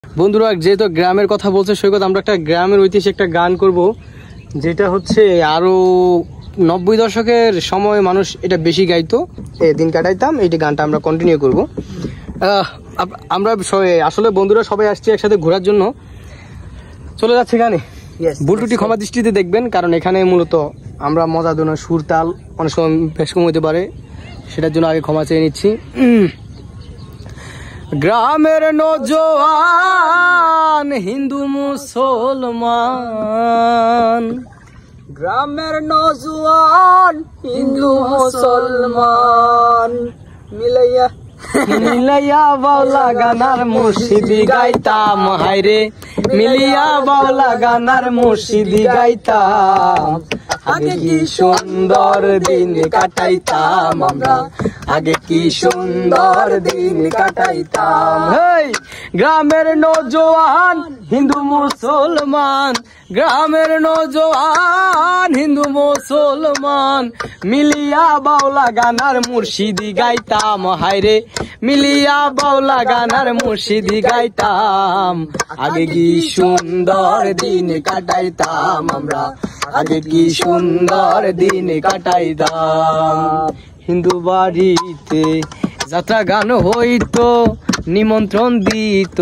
বন্ধুরা যেহেতু গ্রামের কথা বলছে সৈকত, আমরা একটা গ্রামের ঐতিহাসিক একটা গান করব, যেটা হচ্ছে আরো 90 দশকের সময় মানুষ এটা বেশি গাইতো, দিন কাটাইতাম। এই গানটা আমরা কন্টিনিউ করব। আমরা আসলে বন্ধুরা সবাই আসছি একসাথে ঘোরার জন্য, চলে যাচ্ছে গানে। ভুলটুটি ক্ষমা দৃষ্টিতে দেখবেন, কারণ এখানে মূলত আমরা মজা দেওয়ার সুর তাল অনেক সময় বেশ কম হতে পারে, সেটার জন্য আগে ক্ষমা চেয়ে নিচ্ছি। গ্রামের নওজোয়ান হিন্দু মুসলমান, গ্রামের নওজোয়ান হিন্দু মুসলমান মিলাইয়া মিলাইয়া বাউলা গানার মুর্শিদি গাইতাম, হায়রে মিলিয়া বাউলা গানার মুর্শিদি গাইতাম। আগে কি সুন্দর দিন কাটাইতাম আমরা, আগে কি সুন্দর দিন কাটাইতাম। গ্রামের নওজোয়ান হিন্দু মুসলমান, গ্রামের নওজোয়ান হিন্দু মুসলমান, মিলিয়া বাউলা গানার মুর্শিদি গাইতাম, হায়রে মিলিয়া বাউলা গানার মুর্শিদি গাইতাম। আগে কি সুন্দর দিন কাটাইতাম আমরা, আগে কি সুন্দর দিন কাটাইতাম। হিন্দু বাড়িতে যাত্রা গান হইতো, নিমন্ত্রণ দিত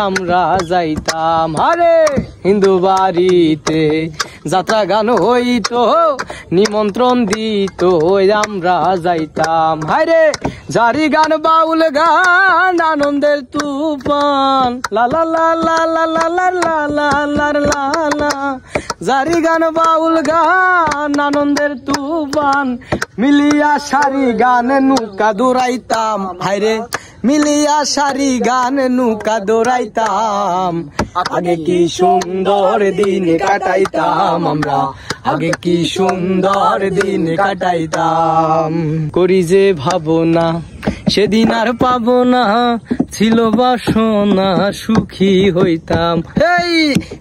আমরা যাইতাম। আরে হিন্দু বাড়িতে যাত্রা গান হইতো, নিমন্ত্রণ দিত আমরা যাইতাম। হায়রে জারি গান বাউল গান আনন্দের তুফান, লা লা লা লা লা লা লা লা লা লা লা। জারি গান বাউল গান আনন্দের তুফান, মিলিয়া সারি গান নৌকা দৌড়াইতাম। হায়রে মিলিয়া সারি গান নৌকা দৌড়াইতাম। আগে কি সুন্দর দিন কাটাইতাম আমরা, আগে কি সুন্দর দিন কাটাইতাম। করি যে ভাবনা সেদিন আর পাবো না, ছিল বাসনা সুখী হইতাম। এই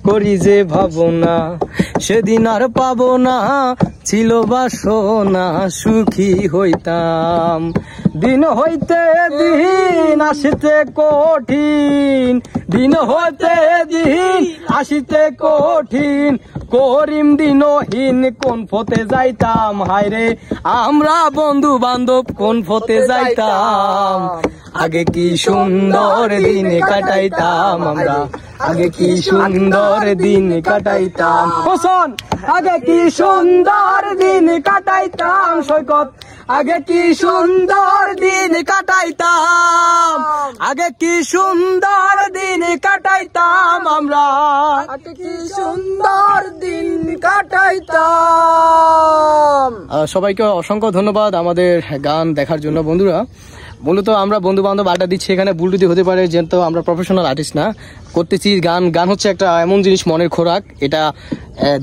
করি যে ভাবনা সেদিন আর পাবো না, ছিল বাসনা সুখী হইতাম। দিন হইতে দিন আসিতে কঠিন, দিন হইতে দিন আসিতে কঠিন, করিম দিনহীন কোন ফতে যাইতাম। হায়রে আমরা বন্ধু বান্ধব কোন ফতে যাইতাম। আগে কি সুন্দর দিন কাটাইতাম আমরা, আগে কি সুন্দর দিন কাটাইতাম। হোসন আগে কি সুন্দর দিন কাটাইতাম। সৈকত আগে কি সুন্দর দিন কাটাইতাম, আগে কি সুন্দর দিন কাটাইতাম আমরা, আগে কি সুন্দর দিন কাটাইতাম। সবাইকে অসংখ্য ধন্যবাদ আমাদের গান দেখার জন্য। বন্ধুরা মূলত আমরা বন্ধু বান্ধব আড্ডা দিচ্ছি, এখানে ভুলটুটি হতে পারে, যেহেতু আমরা প্রফেশনাল আর্টিস্ট না। করতেছি গান। গান হচ্ছে একটা এমন জিনিস, মনের খোরাক, এটা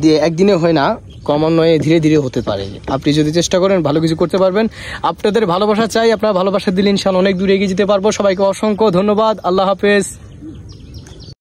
দিয়ে একদিনে হয় না, ক্রমান্বয়ে ধীরে ধীরে হতে পারে। আপনি যদি চেষ্টা করেন ভালো কিছু করতে পারবেন। আপনাদের ভালোবাসা চাই, আপনারা ভালোবাসা দিলে ইনশাআল্লাহ অনেক দূরে এগিয়ে যেতে পারবো। সবাইকে অসংখ্য ধন্যবাদ। আল্লাহ হাফেজ।